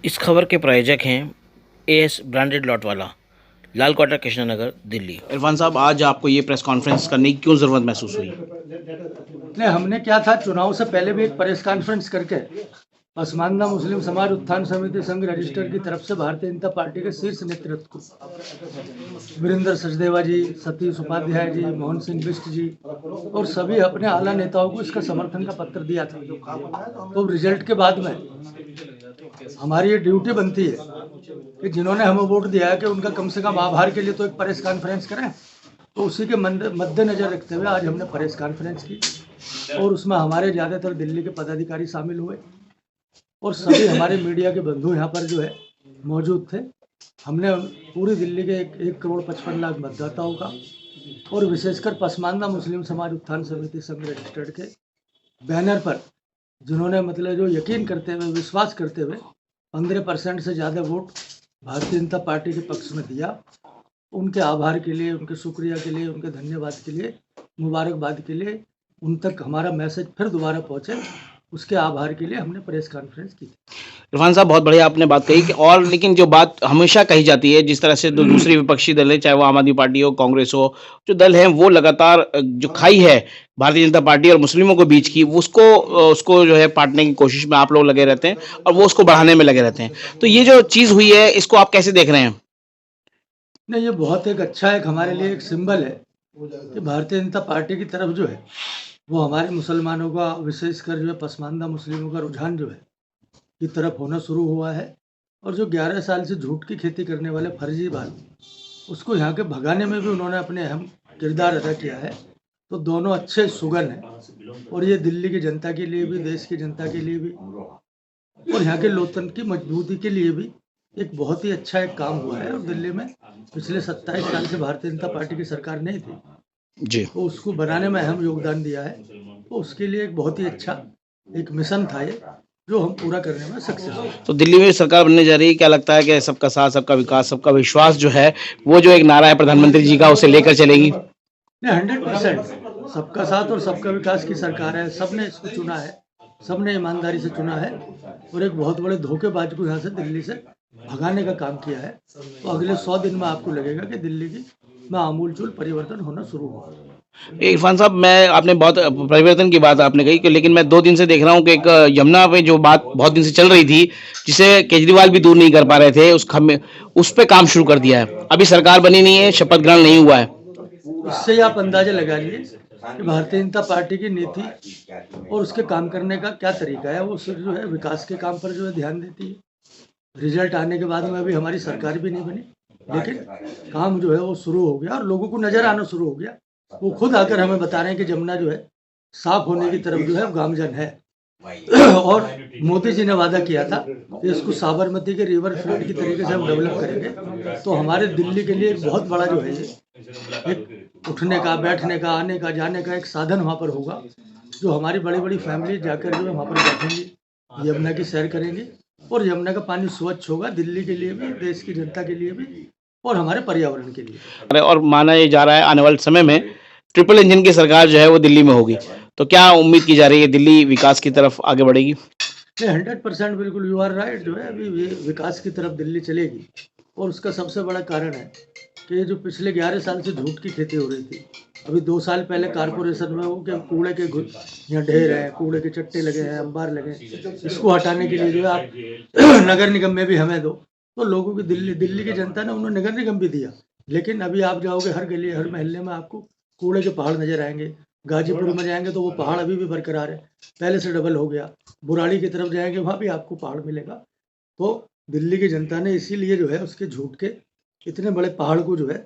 इस खबर के प्रायोजक हैं एएस ब्रांडेड लॉट वाला, लाल क्वार्टर, कृष्णा नगर, दिल्ली। इरफान साहब, आज आपको ये प्रेस कॉन्फ्रेंस करने की क्यों ज़रूरत महसूस हुई? नहीं, हमने क्या था, चुनाव से पहले भी एक प्रेस कॉन्फ्रेंस करके पसमानदा मुस्लिम समाज उत्थान समिति संघ रजिस्टर की तरफ से भारतीय जनता पार्टी के शीर्ष नेतृत्व को वीरेंद्र सचदेवा जी, सतीश उपाध्याय जी, मोहन सिंह बिष्ट जी और सभी अपने आला नेताओं को इसका समर्थन का पत्र दिया था। तो रिजल्ट के बाद में हमारी ये ड्यूटी बनती है कि जिन्होंने हमें वोट दिया है कि उनका कम से कम आभार के लिए तो एक प्रेस कॉन्फ्रेंस करें। तो उसी के मद्देनजर रखते हुए आज हमने प्रेस कॉन्फ्रेंस की और उसमें हमारे ज़्यादातर दिल्ली के पदाधिकारी शामिल हुए और सभी हमारे मीडिया के बंधु यहाँ पर जो है मौजूद थे। हमने पूरी दिल्ली के 1,55,00,000 मतदाताओं का और विशेषकर पसमानदा मुस्लिम समाज उत्थान समिति संघ रजिस्टर्ड के बैनर पर जिन्होंने मतलब जो यकीन करते हुए, विश्वास करते हुए 15% से ज़्यादा वोट भारतीय जनता पार्टी के पक्ष में दिया, उनके आभार के लिए, उनके शुक्रिया के लिए, उनके धन्यवाद के लिए, मुबारकबाद के लिए, उन तक हमारा मैसेज फिर दोबारा पहुँचे, उसके आभार के लिए हमने प्रेस कॉन्फ्रेंस की। इरफान साहब, बहुत बढ़िया आपने बात कही कि और लेकिन जो बात हमेशा कही जाती है, जिस तरह से दूसरी विपक्षी दल है, चाहे वो आम आदमी पार्टी हो, कांग्रेस हो, जो दल है वो लगातार जो खाई है भारतीय जनता पार्टी और मुस्लिमों के बीच की, उसको जो है पाटने की कोशिश में आप लोग लगे रहते हैं और वो उसको बढ़ाने में लगे रहते हैं। तो ये जो चीज़ हुई है, इसको आप कैसे देख रहे हैं? नहीं, ये बहुत एक अच्छा, एक हमारे लिए एक सिंबल है कि भारतीय जनता पार्टी की तरफ जो है वो हमारे मुसलमानों का, विशेषकर जो है पसमानदा मुस्लिमों का रुझान जो है की तरफ होना शुरू हुआ है। और जो 11 साल से झूठ की खेती करने वाले फर्जीवाल, उसको यहाँ के भगाने में भी उन्होंने अपने अहम किरदार अदा किया है। तो दोनों अच्छे सुगन हैं और ये दिल्ली की जनता के लिए भी, देश की जनता के लिए भी और यहाँ के लोकतंत्र की मजबूती के लिए भी एक बहुत ही अच्छा एक काम हुआ है। और दिल्ली में पिछले 27 साल से भारतीय जनता पार्टी की सरकार नहीं थी जी, तो उसको बनाने में अहम योगदान दिया है। तो उसके लिए एक बहुत ही अच्छा एक मिशन था ये, जो हम पूरा करने में सक्सेस हुए। तो दिल्ली में सरकार बनने जा रही है, क्या लगता है कि सबका साथ, सबका विकास, सबका विश्वास जो है वो जो एक नारा है प्रधानमंत्री जी का, उसे लेकर चलेगी? नहीं, 100% सबका साथ और सबका विकास की सरकार है। सबने इसको चुना है, सबने ईमानदारी से चुना है और एक बहुत बड़े धोखेबाज को यहाँ से दिल्ली से भगाने का काम किया है। तो अगले 100 दिन में आपको लगेगा कि दिल्ली की में आमूलचूल परिवर्तन होना शुरू हुआ। इरफान साहब, मैं आपने बहुत परिवर्तन की बात आपने कही कि लेकिन मैं 2 दिन से देख रहा हूँ कि एक यमुना पे जो बात बहुत दिन से चल रही थी, जिसे केजरीवाल भी दूर नहीं कर पा रहे थे, उस पे काम शुरू कर दिया है। अभी सरकार बनी नहीं है, शपथ ग्रहण नहीं हुआ है। इससे ही आप अंदाजा लगा लिए कि भारतीय जनता पार्टी की नीति और उसके काम करने का क्या तरीका है। वो सिर्फ जो है विकास के काम पर जो है ध्यान देती है। रिजल्ट आने के बाद में अभी हमारी सरकार भी नहीं बनी, लेकिन काम जो है वो शुरू हो गया और लोगों को नजर आना शुरू हो गया। वो खुद आकर हमें बता रहे हैं कि जमुना जो है साफ होने की तरफ जो है गामजन है। और मोदी जी ने वादा किया था कि इसको साबरमती के रिवर फ्रंट की तरीके से हम डेवलप करेंगे। तो हमारे दिल्ली के लिए एक बहुत बड़ा जो है ये एक उठने का, बैठने का, आने का, जाने का एक साधन वहाँ पर होगा, जो हमारी बड़ी बड़ी फैमिली जाकर जो है वहाँ पर बैठेंगी, यमुना की सैर करेंगी और यमुना का पानी स्वच्छ होगा दिल्ली के लिए भी, देश की जनता के लिए भी और हमारे पर्यावरण के लिए। और माना ये जा रहा है आने वाले समय में ट्रिपल इंजन की सरकार जो है वो दिल्ली में होगी। तो क्या उम्मीद की जा रही है, दिल्ली विकास की तरफ आगे बढ़ेगी? नहीं, 100% बिल्कुल यू आर राइट। जो है अभी विकास की तरफ दिल्ली चलेगी और उसका सबसे बड़ा कारण है कि जो पिछले 11 साल से झूठ की खेती हो रही थी। अभी 2 साल पहले कारपोरेशन में वो कि कूड़े के यहाँ ढेर हैं, कूड़े के चट्टे लगे हैं, अंबार लगे हैं, इसको हटाने के लिए जो है आप नगर निगम में भी हमें दो। तो लोगों की दिल्ली की जनता ने उन्होंने नगर निगम भी दिया, लेकिन अभी आप जाओगे हर गली, हर मोहल्ले में आपको कूड़े के पहाड़ नजर आएंगे। गाजीपुर में जाएंगे तो वो पहाड़ अभी भी बरकरार है, पहले से डबल हो गया। बुराड़ी की तरफ जाएंगे, वहाँ भी आपको पहाड़ मिलेगा। तो दिल्ली की जनता ने इसीलिए जो है उसके झूठ के इतने बड़े पहाड़ को जो है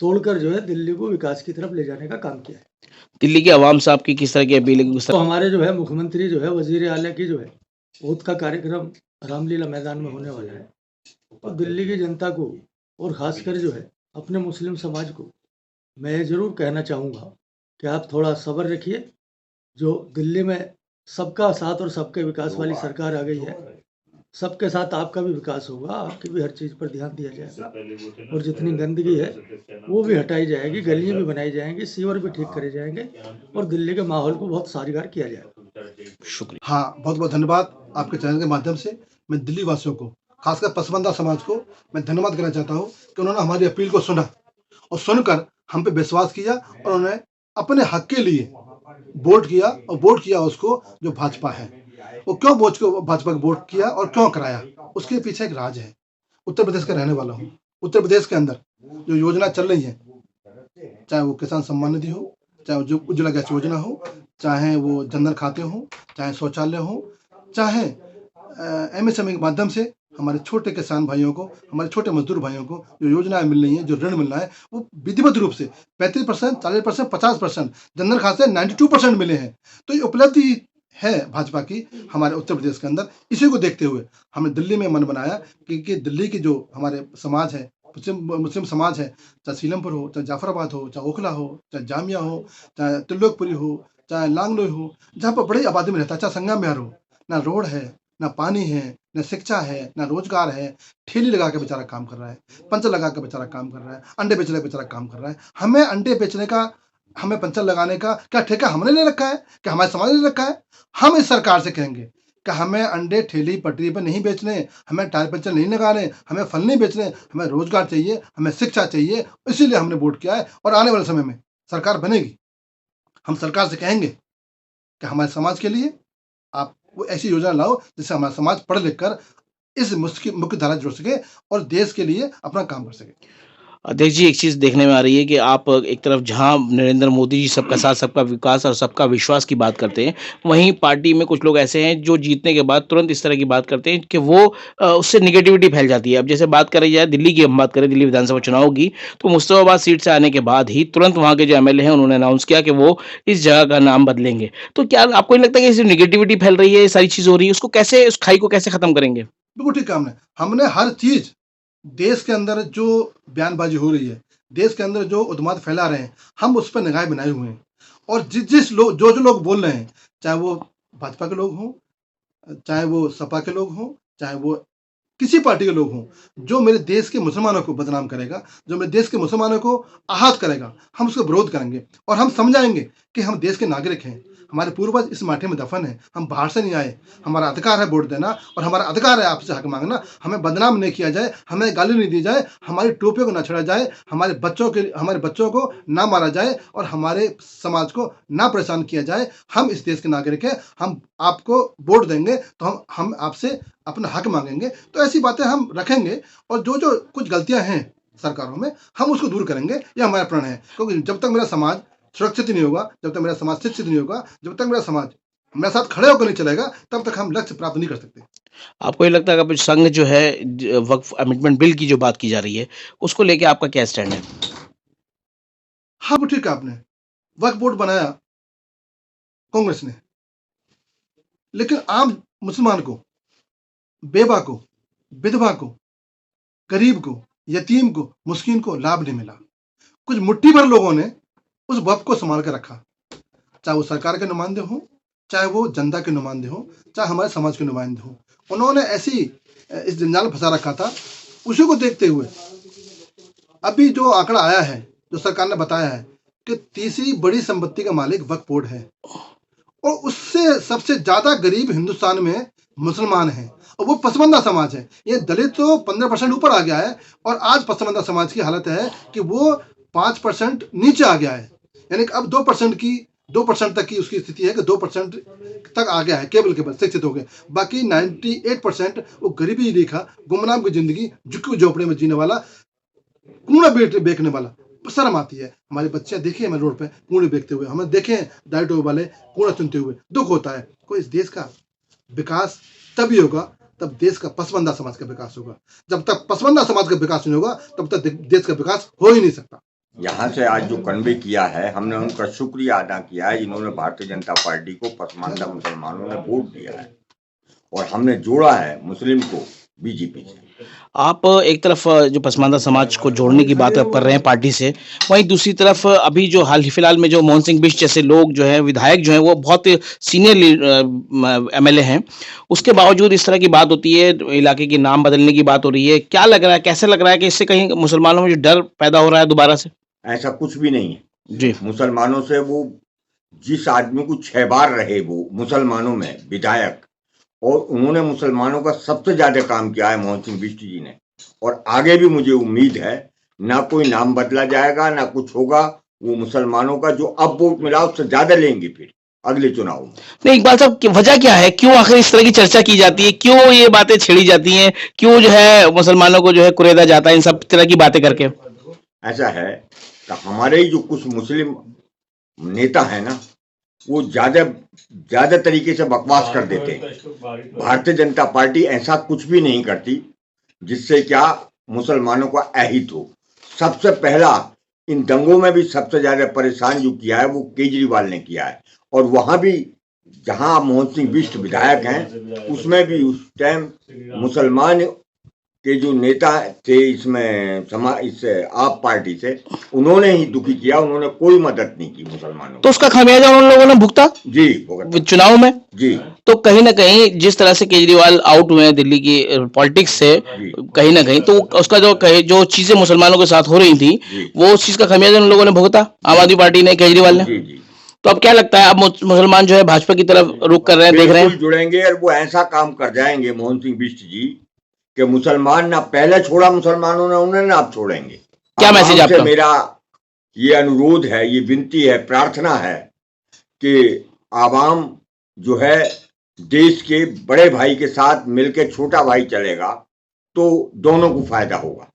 तोड़कर जो है दिल्ली को विकास की तरफ ले जाने का काम किया है। दिल्ली की आवाम से आपकी किस तरह की अपील है? तो हमारे जो है मुख्यमंत्री जो है वजीर आला की जो है ओथ का कार्यक्रम रामलीला मैदान में होने वाला है। तो दिल्ली की जनता को और ख़ासकर जो है अपने मुस्लिम समाज को मैं ये ज़रूर कहना चाहूँगा कि आप थोड़ा सब्र रखिए। जो दिल्ली में सबका साथ और सबके विकास वाली सरकार आ गई है, सबके साथ आपका भी विकास होगा, आपकी भी हर चीज़ पर ध्यान दिया जाएगा और जितनी गंदगी है वो भी हटाई जाएगी, गलियाँ भी बनाई जाएंगी, सीवर भी ठीक करे जाएंगे और दिल्ली के माहौल को बहुत साजगार किया जाएगा। शुक्रिया। हाँ, बहुत बहुत धन्यवाद। आपके चैनल के माध्यम से मैं दिल्ली वासियों को खासकर पसमानदा समाज को मैं धन्यवाद करना चाहता हूँ कि उन्होंने हमारी अपील को सुना और सुनकर हम पे विश्वास किया और उन्होंने अपने हक के लिए वोट किया और वोट किया उसको जो भाजपा है। वो क्यों भाजपा को वोट किया और क्यों कराया, उसके पीछे एक राज है। उत्तर प्रदेश का रहने वाला हूँ। उत्तर प्रदेश के अंदर जो योजना चल रही है, चाहे वो किसान सम्मान निधि हो, चाहे वो जो उज्ज्वला गैस योजना हो, चाहे वो जनधन खाते हो, चाहे शौचालय हो, चाहे MSME के माध्यम से हमारे छोटे किसान भाइयों को, हमारे छोटे मजदूर भाइयों को जो योजनाएं मिल रही हैं, जो ऋण मिल रहा है, वो विधिवत रूप से 35%, 40%, 50%, जनधन खाते 92% मिले हैं। तो ये उपलब्धि है भाजपा की हमारे उत्तर प्रदेश के अंदर। इसी को देखते हुए हमने दिल्ली में मन बनाया कि दिल्ली की जो हमारे समाज है, मुस्लिम समाज है, चाहे सीलमपुर हो, चाहे जाफराबाद हो, चाहे ओखला हो, चाहे जामिया हो, चाहे त्रिलोकपुरी हो, चाहे लांगलोई हो, जहाँ पर बड़ी आबादी में रहता है, चाहे संगम बिहार हो, ना रोड है, ना पानी है, ना शिक्षा है, ना रोजगार है। ठेली लगा के बेचारा काम कर रहा है, पंचर लगा के बेचारा काम कर रहा है, अंडे बेचने का बेचारा काम कर रहा है। हमें अंडे बेचने का, हमें पंचर लगाने का क्या ठेका हमने ले रखा है? क्या हमारे समाज ने ले रखा है? हम इस सरकार से कहेंगे कि हमें अंडे ठेली पटरी पर नहीं बेचने, हमें टायर पंचर नहीं लगाने, हमें फल नहीं बेचने, हमें रोजगार चाहिए, हमें शिक्षा चाहिए। इसीलिए हमने वोट किया है और आने वाले समय में सरकार बनेगी। हम सरकार से कहेंगे कि हमारे समाज के लिए आप वो ऐसी योजना लाओ जिससे हमारा समाज पढ़ लिख कर इस मुख्य धारा जुड़ सके और देश के लिए अपना काम कर सके। अध्यक्ष जी, एक चीज़ देखने में आ रही है कि आप एक तरफ जहां नरेंद्र मोदी जी सबका साथ, सबका विकास और सबका विश्वास की बात करते हैं, वहीं पार्टी में कुछ लोग ऐसे हैं जो जीतने के बाद तुरंत इस तरह की बात करते हैं कि वो उससे निगेटिविटी फैल जाती है। अब जैसे बात करी जाए दिल्ली की, हम बात करें दिल्ली विधानसभा चुनाव की, तो मुस्तफाबाद सीट से आने के बाद ही तुरंत वहाँ के जो MLA हैं उन्होंने अनाउंस किया कि वो इस जगह का नाम बदलेंगे। तो क्या आपको नहीं लगता कि इससे निगेटिविटी फैल रही है, ये सारी चीज़ हो रही है, उसको कैसे, उस खाई को कैसे खत्म करेंगे? बिल्कुल ठीक काम है। हमने हर चीज, देश के अंदर जो बयानबाजी हो रही है, देश के अंदर जो उन्माद फैला रहे हैं, हम उस पर निगाह बनाए हुए हैं। और जिस लोग जो लोग बोल रहे हैं, चाहे वो भाजपा के लोग हों, चाहे वो सपा के लोग हों, चाहे वो किसी पार्टी के लोग हों, जो मेरे देश के मुसलमानों को बदनाम करेगा, जो मेरे देश के मुसलमानों को आहत करेगा, हम उसका विरोध करेंगे और हम समझाएंगे कि हम देश के नागरिक हैं, हमारे पूर्वज इस माटी में दफन है, हम बाहर से नहीं आए, हमारा अधिकार है वोट देना और हमारा अधिकार है आपसे हक मांगना। हमें बदनाम नहीं किया जाए, हमें गाली नहीं दी जाए, हमारी टोपियों को न छेड़ा जाए, हमारे बच्चों को ना मारा जाए और हमारे समाज को ना परेशान किया जाए। हम इस देश के नागरिक हैं, हम आपको वोट देंगे तो हम आपसे अपना हक मांगेंगे। तो ऐसी बातें हम रखेंगे और जो कुछ गलतियां हैं सरकारों में, हम उसको दूर करेंगे। ये हमारा प्रण है, क्योंकि जब तक मेरा समाज सुरक्षित नहीं होगा, जब तक मेरा समाज शिक्षित नहीं होगा, जब तक मेरा समाज मेरे साथ खड़े होकर नहीं चलेगा, तब तक हम लक्ष्य प्राप्त नहीं कर सकते। आपको ये लगता है कि संघ जो है वक्फ अमेंडमेंट बिल की जो बात की जा रही है, उसको लेके आपका क्या स्टैंड है? हाँ, वो ठीक है, आपने वक्फ बोर्ड बनाया कांग्रेस ने, लेकिन आम मुसलमान को, बेवा को, विधवा को, गरीब को, यतीम को, मुस्किन को लाभ नहीं मिला। कुछ मुट्ठी भर लोगों ने उस वक्फ को संभाल कर रखा, चाहे वो सरकार के नुमाइंदे हों, चाहे वो जनता के नुमाइंदे हों, चाहे हमारे समाज के नुमाइंदे हों। उन्होंने ऐसी इस जंजाल में फंसा रखा था। उसी को देखते हुए अभी जो आंकड़ा आया है, जो सरकार ने बताया है कि तीसरी बड़ी संपत्ति का मालिक वक्फ बोर्ड है और उससे सबसे ज्यादा गरीब हिंदुस्तान में मुसलमान हैं और वो पसमानदा समाज है। ये दलित तो 15% ऊपर आ गया है और आज पसमानदा समाज की हालत है कि वो 5% नीचे आ गया है। यानी कि अब 2% तक की उसकी स्थिति है कि 2% तक आ गया है, केवल शिक्षित हो गए। बाकी 98% वो गरीबी रेखा, गुमनाम की जिंदगी, झुग्गी झोपड़े में जीने वाला, कूड़ा बेचने वाला। शर्म आती है। हमारे बच्चे देखे हमें रोड पे कूड़े बेचते हुए, हमें देखे डाइटो वाले कूड़ा चुनते हुए, दुख होता है। कोई इस देश का विकास तभी होगा तब देश का पसमानदा समाज का विकास होगा। जब तक पसमानदा समाज का विकास नहीं होगा तब तक देश का विकास हो ही नहीं सकता। यहाँ से आज जो कन्वे किया है, हमने उनका शुक्रिया अदा किया है जिन्होंने भारतीय जनता पार्टी को पसमानदा मुसलमानों ने वोट दिया है और हमने जोड़ा है मुस्लिम को बीजेपी से। आप एक तरफ जो पसमानदा समाज को जोड़ने की बात आप कर रहे हैं पार्टी से, वहीं दूसरी तरफ अभी जो हाल फिलहाल में जो मोहन सिंह बिष्ट जैसे लोग जो हैं, विधायक जो हैं, वो बहुत सीनियर MLA हैं, उसके बावजूद इस तरह की बात होती है, इलाके के नाम बदलने की बात हो रही है। क्या लग रहा है, कैसे लग रहा है कि इससे कहीं मुसलमानों में जो डर पैदा हो रहा है दोबारा से? ऐसा कुछ भी नहीं है जी। मुसलमानों से वो जिस आदमी को 6 बार रहे वो मुसलमानों में विधायक और उन्होंने मुसलमानों का सबसे ज्यादा काम किया है मोहन सिंह बिष्ट जी ने, और आगे भी मुझे उम्मीद है ना कोई नाम बदला जाएगा ना कुछ होगा, वो मुसलमानों का जो अब वोट मिला उससे ज्यादा लेंगे फिर अगले चुनाव में। नहीं इकबाल साहब, वजह क्या है, क्यों आखिर इस तरह की चर्चा की जाती है, क्यों ये बातें छेड़ी जाती हैं, क्यों जो है मुसलमानों को जो है कुरेदा जाता है इन सब तरह की बातें करके? ऐसा है कि हमारे ही जो कुछ मुस्लिम नेता है ना, वो ज्यादा तरीके से बकवास कर देते हैं। भारतीय जनता पार्टी ऐसा कुछ भी नहीं करती जिससे क्या मुसलमानों का अहित हो। सबसे पहला इन दंगों में भी सबसे ज्यादा परेशान जो किया है वो केजरीवाल ने किया है, और वहां भी जहां मोहन सिंह बिष्ट विधायक हैं उसमें भी उस टाइम मुसलमान के जो नेता थे इसमें इस आप पार्टी से, उन्होंने ही दुखी किया, उन्होंने कोई मदद नहीं की मुसलमानों तो उसका खामियाजा उन लोगों ने भुगता जी भुगता। चुनाव में। जी तो कहीं ना कहीं जिस तरह से केजरीवाल आउट हुए हैं दिल्ली की पॉलिटिक्स से, कहीं ना कहीं तो उसका जो चीजें मुसलमानों के साथ हो रही थी जी वो उस चीज का खामियाजा उन लोगों ने भुगता, आम आदमी पार्टी ने, केजरीवाल ने। जी जी तो अब क्या लगता है, अब मुसलमान जो है भाजपा की तरफ रुख कर रहे हैं, देख रहे हैं? बिल्कुल जुड़ेंगे, और वो ऐसा काम कर जाएंगे मोहन सिंह बिष्ट जी कि मुसलमान ना पहले छोड़ा मुसलमानों ने उन्हें ना अब छोड़ेंगे। क्या मैसेज आपसे आपका? मेरा ये अनुरोध है, ये विनती है, प्रार्थना है कि आवाम जो है देश के बड़े भाई के साथ मिलकर छोटा भाई चलेगा तो दोनों को फायदा होगा।